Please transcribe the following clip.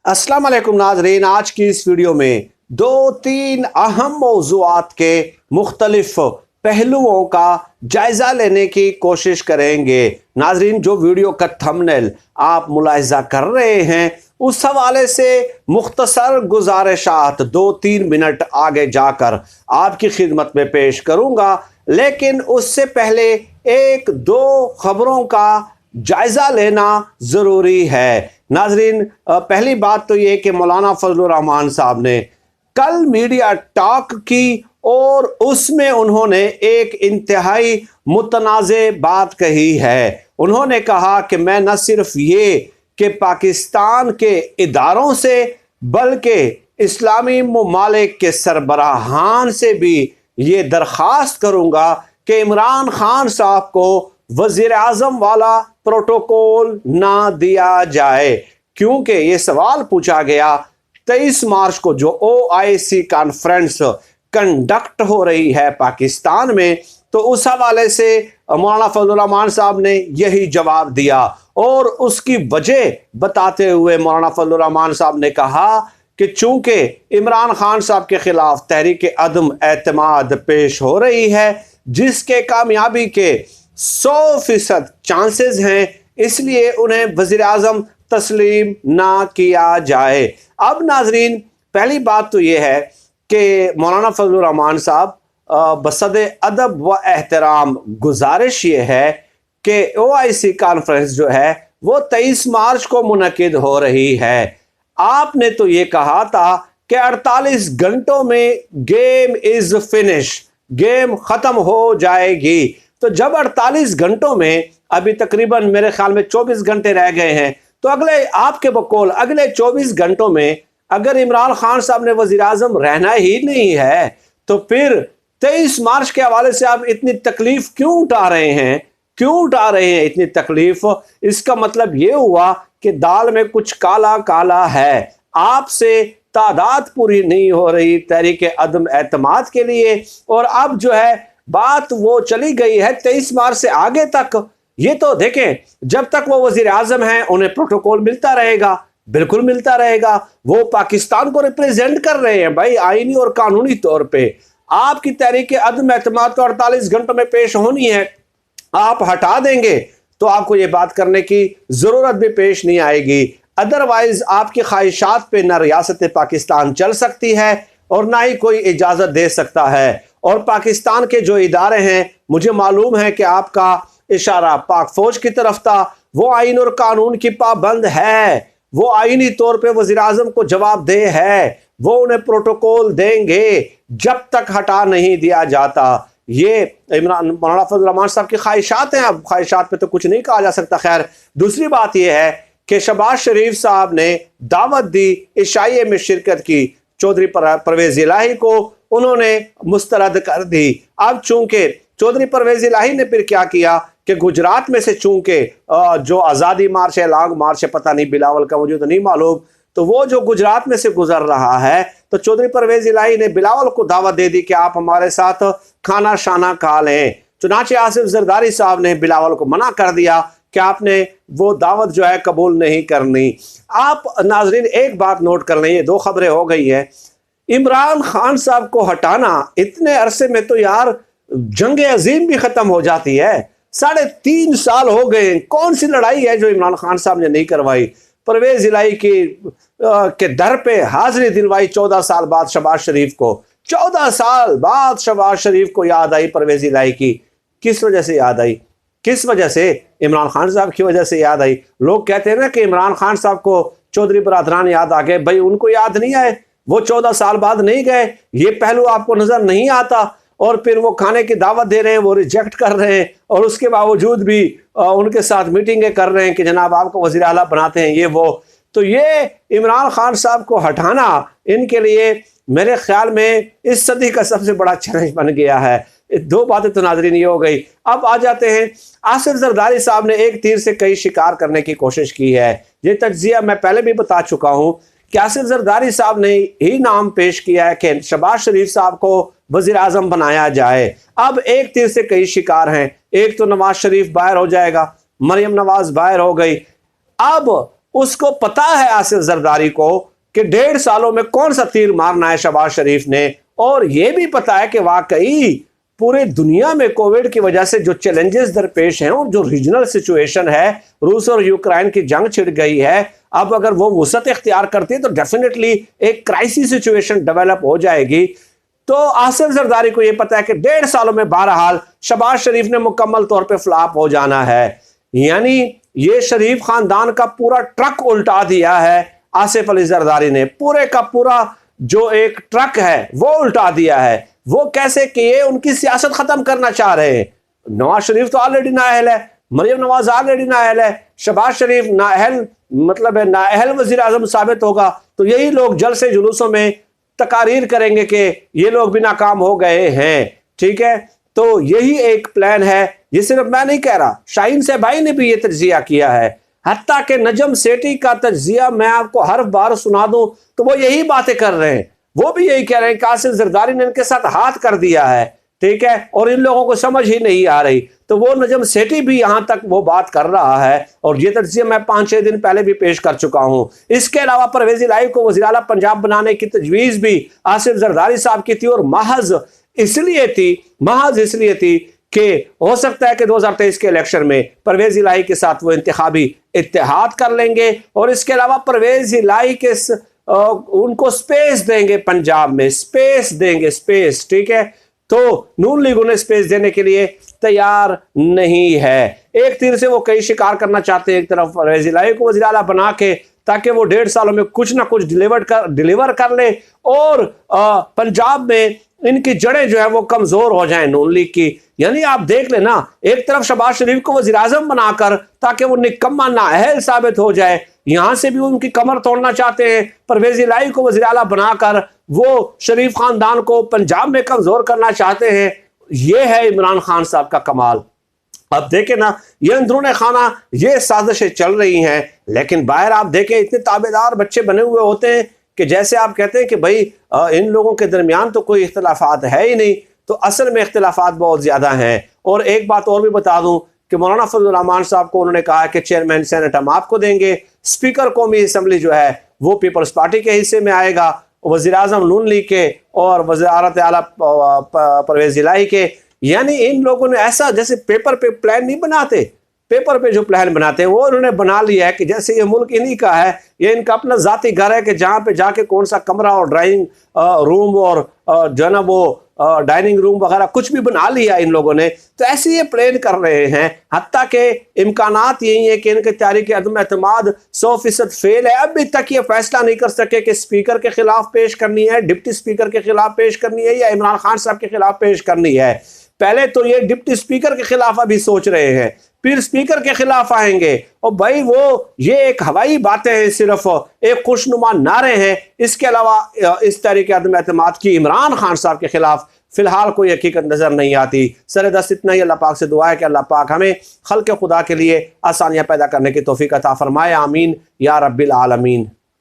अस्सलाम वालेकुम नाजरीन, आज की इस वीडियो में दो तीन अहम मौज़ूआत के मुख्तलिफ पहलुओं का जायज़ा लेने की कोशिश करेंगे। नाजरीन, जो वीडियो का थंबनेल आप मुलाहिज़ा कर रहे हैं उस हवाले से मुख्तसर गुजारिशात 2-3 मिनट आगे जाकर आपकी खिदमत में पेश करूँगा, लेकिन उससे पहले एक दो खबरों का जायज़ा लेना ज़रूरी है। नाजरीन, पहली बात तो ये कि मौलाना फजलुर रहमान साहब ने कल मीडिया टॉक की और उसमें उन्होंने एक इंतहाई मुतनाज़े बात कही है। उन्होंने कहा कि मैं न सिर्फ ये कि पाकिस्तान के इदारों से बल्कि इस्लामी ममालिक के सरबराहान से भी ये दरख्वास्त करूँगा कि इमरान खान साहब को वज़ीर आज़म वाला प्रोटोकॉल ना दिया जाए, क्योंकि ये सवाल पूछा गया 23 मार्च को जो OIC कॉन्फ्रेंस कंडक्ट हो रही है पाकिस्तान में, तो उस हवाले से मौलाना फजलुर रहमान साहब ने यही जवाब दिया और उसकी वजह बताते हुए मौलाना फजलुर रहमान साहब ने कहा कि चूंकि इमरान खान साहब के खिलाफ तहरीक अदम एतमाद पेश हो रही है जिसके कामयाबी के 100% चांसेस हैं, इसलिए उन्हें वज़ीर आज़म तस्लीम ना किया जाए। अब नाजरीन, पहली बात तो यह है कि मौलाना फजलुर रहमान साहब बसद अदब व एहतराम गुजारिश ये है कि OIC कॉन्फ्रेंस जो है वो 23 मार्च को मुनक़िद हो रही है। आपने तो ये कहा था कि 48 घंटों में गेम इज़ फिनिश, गेम ख़त्म हो जाएगी। तो जब 48 घंटों में अभी तकरीबन मेरे ख्याल में 24 घंटे रह गए हैं, तो अगले आपके बकौल अगले 24 घंटों में अगर इमरान खान साहब ने वज़ीर आज़म रहना ही नहीं है, तो फिर 23 मार्च के हवाले से आप इतनी तकलीफ क्यों उठा रहे हैं? क्यों उठा रहे हैं इतनी तकलीफ? इसका मतलब ये हुआ कि दाल में कुछ काला काला है। आपसे तादाद पूरी नहीं हो रही तहरीक अदम एतमाद के लिए, और अब जो है बात वो चली गई है 23 मार्च से आगे तक। ये तो देखें, जब तक वो वजीर आजम हैं उन्हें प्रोटोकॉल मिलता रहेगा, बिल्कुल मिलता रहेगा। वो पाकिस्तान को रिप्रेजेंट कर रहे हैं भाई, आईनी और कानूनी तौर पे। आपकी तहरीक अदम एतमाद तो 48 घंटों में पेश होनी है, आप हटा देंगे तो आपको ये बात करने की जरूरत भी पेश नहीं आएगी। अदरवाइज आपकी ख्वाहिशात पे ना रियासत पाकिस्तान चल सकती है और ना ही कोई इजाजत दे सकता है। और पाकिस्तान के जो इदारे हैं, मुझे मालूम है कि आपका इशारा पाक फौज की तरफ था, वो आइन और कानून की पाबंद है, वो आईनी तौर पे वज़ीर आज़म को जवाबदेह है, वो उन्हें प्रोटोकॉल देंगे जब तक हटा नहीं दिया जाता। ये इमरान मौलाना फजलुर रहमान साहब की ख्वाहिशात हैं, अब ख्वाहिशात पे तो कुछ नहीं कहा जा सकता। खैर, दूसरी बात यह है कि शहबाज शरीफ साहब ने दावत दी, इशाइये में शिरकत की, चौधरी परवेज़ इलाही को उन्होंने मुस्तरद कर दी। अब चूंकि चौधरी परवेज़ इलाही ने फिर क्या किया कि गुजरात में से चूंकि जो आज़ादी मार्च है, लॉन्ग मार्च है, पता नहीं बिलावल का मुझे तो नहीं मालूम, तो वो जो गुजरात में से गुजर रहा है, तो चौधरी परवेज़ इलाही ने बिलावल को दावत दे दी कि आप हमारे साथ खाना शाना खा लें। चुनाचे आसिफ जरदारी साहब ने बिलावल को मना कर दिया कि आपने वो दावत जो है कबूल नहीं करनी। आप नाजरीन एक बात नोट कर लें, ये दो खबरें हो गई हैं। इमरान खान साहब को हटाना इतने अरसे में तो यार जंग अजीम भी खत्म हो जाती है। 3.5 साल हो गए, कौन सी लड़ाई है जो इमरान खान साहब ने नहीं करवाई? परवेज़ इलाही के दर पे हाजिरी दिलवाई 14 साल बाद शहबाज शरीफ को। 14 साल बाद शहबाज शरीफ को याद आई परवेज़ इलाही की। किस वजह से याद आई? किस वजह से? इमरान खान साहब की वजह से याद आई। लोग कहते हैं ना कि इमरान खान साहब को चौधरी बरादरान याद आ गए, भाई उनको याद नहीं आए, वो 14 साल बाद नहीं गए, ये पहलू आपको नजर नहीं आता। और फिर वो खाने की दावत दे रहे हैं, वो रिजेक्ट कर रहे हैं, और उसके बावजूद भी उनके साथ मीटिंगें कर रहे हैं कि जनाब आपको वज़ीर आला बनाते हैं, ये वो। तो ये इमरान खान साहब को हटाना इनके लिए मेरे ख्याल में इस सदी का सबसे बड़ा चैलेंज बन गया है। दो बातें तो नाजरीन ये हो गई। अब आ जाते हैं, आसिफ जरदारी साहब ने एक तीर से कई शिकार करने की कोशिश की है। ये तज्जिया मैं पहले भी बता चुका हूँ कि आसिफ जरदारी साहब ने ही नाम पेश किया है कि शहबाज शरीफ साहब को वज़ीर आज़म बनाया जाए। अब एक तीर से कई शिकार हैं। एक तो नवाज शरीफ बाहर हो जाएगा, मरियम नवाज बाहर हो गई, अब उसको पता है आसिफ जरदारी को कि 1.5 सालों में कौन सा तीर मारना है शहबाज शरीफ ने, और यह भी पता है कि वाकई पूरे दुनिया में कोविड की वजह से जो चैलेंजेस दरपेश हैं और जो रीजनल सिचुएशन है, रूस और यूक्रेन की जंग छिड़ गई है, अब अगर वो वसअत इख्तियार करती है तो डेफिनेटली एक क्राइसिस सिचुएशन डेवलप हो जाएगी। तो आसिफ जरदारी को यह पता है कि 1.5 सालों में बहरहाल शहबाज शरीफ ने मुकम्मल तौर पे फ्लॉप हो जाना है। यानी ये शरीफ खानदान का पूरा ट्रक उल्टा दिया है आसिफ अली जरदारी ने, पूरे का पूरा जो एक ट्रक है वो उल्टा दिया है। वो कैसे कि ये उनकी सियासत खत्म करना चाह रहे हैं। नवाज शरीफ तो ऑलरेडी नाअहल है, मरियम नवाज ऑलरेडी नाअहल है, शहबाज शरीफ नाअहल मतलब है नाअहल वजीर आजम साबित होगा तो यही लोग जलसे जुलूसों में तकारीर करेंगे कि ये लोग भी नाकाम हो गए हैं। ठीक है, तो यही एक प्लान है। ये सिर्फ मैं नहीं कह रहा, शाहीन से भाई ने भी ये तज्जिया किया है। हत्ता के नजम सेठी का तज्जिया मैं आपको हर बार सुना दूं तो वो यही बातें कर रहे हैं, वो भी यही कह रहे हैं कि आसिफ जरदारी ने इनके साथ हाथ कर दिया है। ठीक है, और इन लोगों को समझ ही नहीं आ रही। तो वो नजम सेठी भी यहां तक वो बात कर रहा है और ये तज्जिया मैं 5-6 दिन पहले भी पेश कर चुका हूं। इसके अलावा परवेज इलाही को वज़ीर आला पंजाब बनाने की तजवीज़ भी आसिफ जरदारी साहब की थी और महज इसलिए थी कि हो सकता है कि 2023 के इलेक्शन में परवेज इलाही के साथ वो इंतखाबी इत्तेहाद कर लेंगे और इसके अलावा परवेज इलाही के उनको स्पेस देंगे, पंजाब में स्पेस देंगे, स्पेस। ठीक है, तो नून लीग उन्हें स्पेस देने के लिए तैयार नहीं है। एक तीर से वो कई शिकार करना चाहते हैं, एक तरफ परवेज इलाही को वज़ीर आला बना के ताकि वो 1.5 सालों में कुछ ना कुछ डिलीवर कर ले और पंजाब में इनकी जड़ें जो है वो कमजोर हो जाएं नून लीग की। यानी आप देख लेना, एक तरफ शहबाज शरीफ को वज़ीर आज़म बनाकर ताकि वो निकम्मा नाअहल साबित हो जाए, यहां से भी उनकी कमर तोड़ना चाहते हैं। परवेज इलाही को वज़ीर आला बनाकर वो शरीफ खानदान को पंजाब में कमजोर करना चाहते हैं। ये है इमरान खान साहब का कमाल। अब देखें ना, ये अंदरूने खाना ये साजिशें चल रही हैं, लेकिन बाहर आप देखें इतने ताबेदार बच्चे बने हुए होते हैं कि जैसे आप कहते हैं कि भाई इन लोगों के दरमियान तो कोई इख्तिलाफात है ही नहीं, तो असल में इख्तिलाफात बहुत ज़्यादा हैं। और एक बात और भी बता दूं कि मौलाना फजल रहमान साहब को उन्होंने कहा कि चेयरमैन सेनेट हम आपको देंगे, स्पीकर कौमी असम्बली जो है वो पीपल्स पार्टी के हिस्से में आएगा, वज़ीर आज़म नून लीग के और वज़ीरात आला परवेज इलाही के। यानी इन लोगों ने ऐसा जैसे पेपर पे प्लान नहीं बनाते, पेपर पे जो प्लान बनाते हैं वो उन्होंने बना लिया है कि जैसे ये मुल्क इन्हीं का है, ये इनका अपना जाती घर है कि जहाँ पे जाके कौन सा कमरा और ड्राइंग रूम और जो है ना वो डाइनिंग रूम वगैरह कुछ भी बना लिया इन लोगों ने। तो ऐसे ये प्लान कर रहे हैं, हत्ता के इम्कानात यही है कि इनकी तहरीक अदम एतमाद 100% फेल है। अभी तक ये फैसला नहीं कर सके कि स्पीकर के खिलाफ पेश करनी है, डिप्टी स्पीकर के खिलाफ पेश करनी है या इमरान खान साहब के खिलाफ पेश करनी है। पहले तो ये डिप्टी स्पीकर के खिलाफ अभी सोच रहे हैं, फिर स्पीकर के खिलाफ आएंगे। और भाई वो ये एक हवाई बातें हैं, सिर्फ एक खुशनुमा नारे हैं। इसके अलावा इस तहरीक अदम एतमाद की इमरान खान साहब के खिलाफ फिलहाल कोई हकीकत नजर नहीं आती। सरदस्त इतना ही अल्लाह पाक से दुआ है कि अल्लाह पाक हमें खल्क़ खुदा के लिए आसानियां पैदा करने की तौफीक अता फरमाए। आमीन या रब्बिल आलमीन।